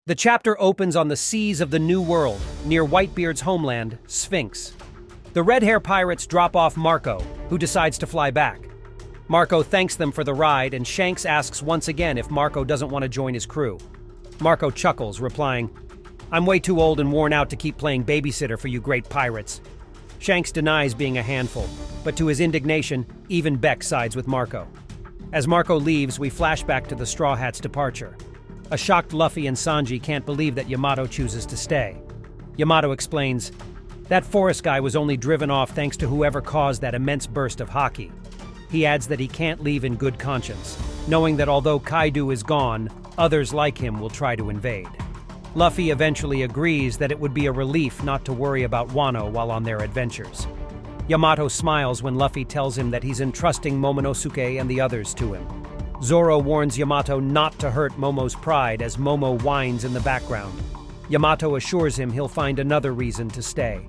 The chapter opens on the seas of the New World, near Whitebeard's homeland, Sphinx. The Red Hair pirates drop off Marco, who decides to fly back. Marco thanks them for the ride, and Shanks asks once again if Marco doesn't want to join his crew. Marco chuckles, replying, "I'm way too old and worn out to keep playing babysitter for you great pirates." Shanks denies being a handful, but to his indignation, even Beck sides with Marco. As Marco leaves, we flash back to the Straw Hats' departure. A shocked Luffy and Sanji can't believe that Yamato chooses to stay. Yamato explains, "That forest guy was only driven off thanks to whoever caused that immense burst of haki." He adds that he can't leave in good conscience, knowing that although Kaido is gone, others like him will try to invade. Luffy eventually agrees that it would be a relief not to worry about Wano while on their adventures. Yamato smiles when Luffy tells him that he's entrusting Momonosuke and the others to him. Zoro warns Yamato not to hurt Momo's pride as Momo whines in the background. Yamato assures him he'll find another reason to stay.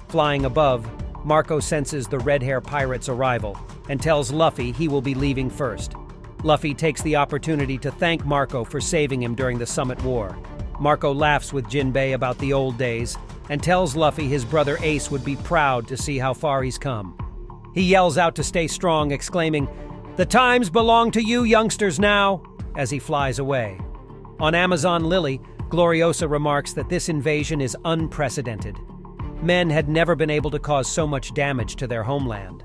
Flying above, Marco senses the Red Hair pirate's arrival and tells Luffy he will be leaving first. Luffy takes the opportunity to thank Marco for saving him during the Summit War. Marco laughs with Jinbei about the old days and tells Luffy his brother Ace would be proud to see how far he's come. He yells out to stay strong, exclaiming, "The times belong to you youngsters now," as he flies away. On Amazon Lily, Gloriosa remarks that this invasion is unprecedented. Men had never been able to cause so much damage to their homeland.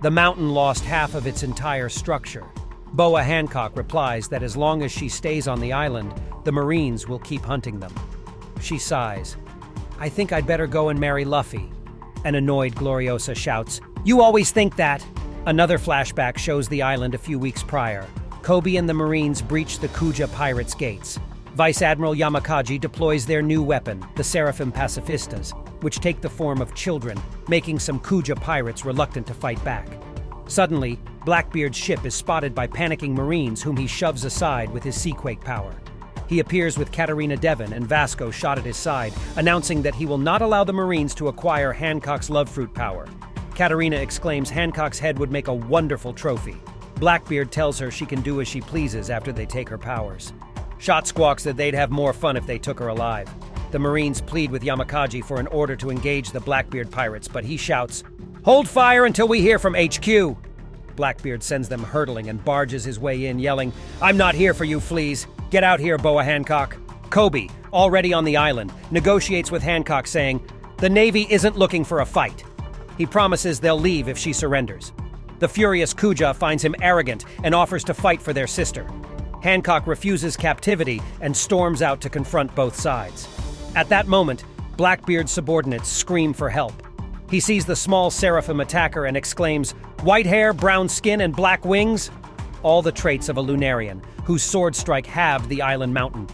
The mountain lost half of its entire structure. Boa Hancock replies that as long as she stays on the island, the Marines will keep hunting them. She sighs. "I think I'd better go and marry Luffy." An annoyed Gloriosa shouts, "You always think that!" Another flashback shows the island a few weeks prior. Koby and the Marines breach the Kuja pirates' gates. Vice Admiral Yamakaji deploys their new weapon, the Seraphim Pacifistas, which take the form of children, making some Kuja pirates reluctant to fight back. Suddenly, Blackbeard's ship is spotted by panicking Marines whom he shoves aside with his Seaquake power. He appears with Katarina Devon and Vasco shot at his side, announcing that he will not allow the Marines to acquire Hancock's Love Fruit power. Katarina exclaims Hancock's head would make a wonderful trophy. Blackbeard tells her she can do as she pleases after they take her powers. Shot squawks that they'd have more fun if they took her alive. The Marines plead with Yamakaji for an order to engage the Blackbeard pirates, but he shouts, "Hold fire until we hear from HQ!" Blackbeard sends them hurtling and barges his way in, yelling, "I'm not here for you fleas! Get out here, Boa Hancock!" Koby, already on the island, negotiates with Hancock saying, "The Navy isn't looking for a fight." He promises they'll leave if she surrenders. The furious Kuja finds him arrogant and offers to fight for their sister. Hancock refuses captivity and storms out to confront both sides. At that moment, Blackbeard's subordinates scream for help. He sees the small Seraphim attacker and exclaims, "White hair, brown skin, and black wings?" All the traits of a Lunarian, whose sword strike halved the island mountain.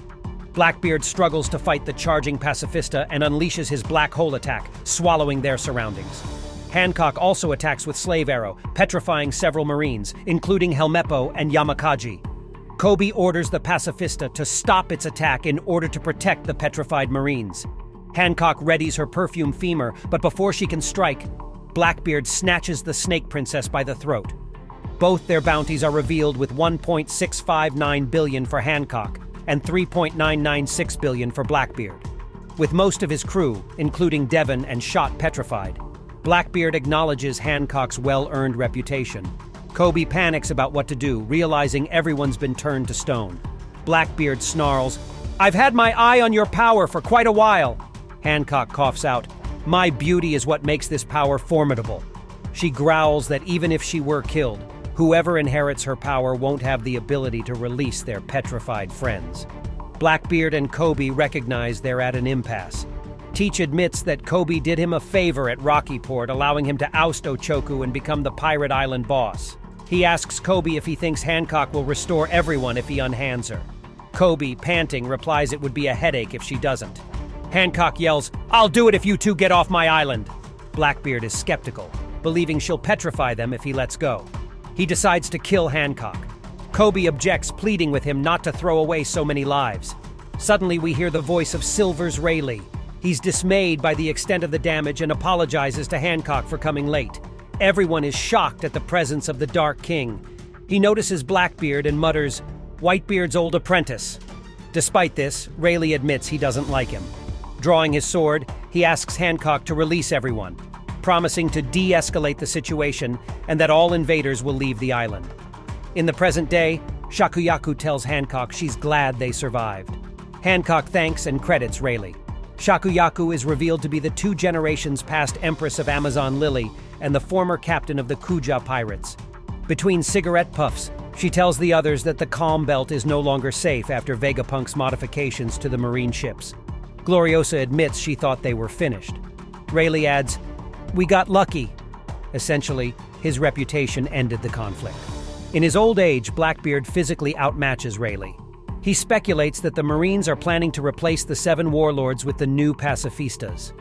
Blackbeard struggles to fight the charging Pacifista and unleashes his black hole attack, swallowing their surroundings. Hancock also attacks with Slave Arrow, petrifying several Marines, including Helmeppo and Yamakaji. Koby orders the Pacifista to stop its attack in order to protect the petrified Marines. Hancock readies her perfume femur, but before she can strike, Blackbeard snatches the Snake Princess by the throat. Both their bounties are revealed with $1.659 billion for Hancock and $3.996 billion for Blackbeard. With most of his crew, including Devon and Shot, petrified, Blackbeard acknowledges Hancock's well-earned reputation. Koby panics about what to do, realizing everyone's been turned to stone. Blackbeard snarls, "I've had my eye on your power for quite a while." Hancock coughs out, "My beauty is what makes this power formidable." She growls that even if she were killed, whoever inherits her power won't have the ability to release their petrified friends. Blackbeard and Koby recognize they're at an impasse. Teach admits that Koby did him a favor at Rockyport, allowing him to oust Ochoku and become the Pirate Island boss. He asks Koby if he thinks Hancock will restore everyone if he unhands her. Koby, panting, replies it would be a headache if she doesn't. Hancock yells, "I'll do it if you two get off my island." Blackbeard is skeptical, believing she'll petrify them if he lets go. He decides to kill Hancock. Koby objects, pleading with him not to throw away so many lives. Suddenly we hear the voice of Silver's Rayleigh. He's dismayed by the extent of the damage and apologizes to Hancock for coming late. Everyone is shocked at the presence of the Dark King. He notices Blackbeard and mutters, "Whitebeard's old apprentice." Despite this, Rayleigh admits he doesn't like him. Drawing his sword, he asks Hancock to release everyone, promising to de-escalate the situation and that all invaders will leave the island. In the present day, Shakuyaku tells Hancock she's glad they survived. Hancock thanks and credits Rayleigh. Shakuyaku is revealed to be the 2 generations past Empress of Amazon Lily and the former captain of the Kuja pirates. Between cigarette puffs, she tells the others that the Calm Belt is no longer safe after Vegapunk's modifications to the marine ships. Gloriosa admits she thought they were finished. Rayleigh adds, "We got lucky." Essentially, his reputation ended the conflict. In his old age, Blackbeard physically outmatches Rayleigh. He speculates that the Marines are planning to replace the 7 warlords with the new pacifistas.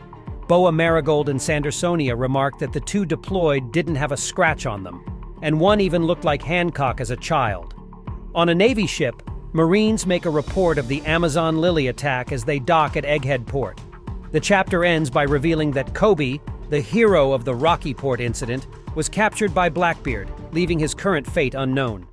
Boa Marigold and Sandersonia remarked that the 2 deployed didn't have a scratch on them, and one even looked like Hancock as a child. On a Navy ship, Marines make a report of the Amazon Lily attack as they dock at Egghead Port. The chapter ends by revealing that Koby, the hero of the Rocky Port incident, was captured by Blackbeard, leaving his current fate unknown.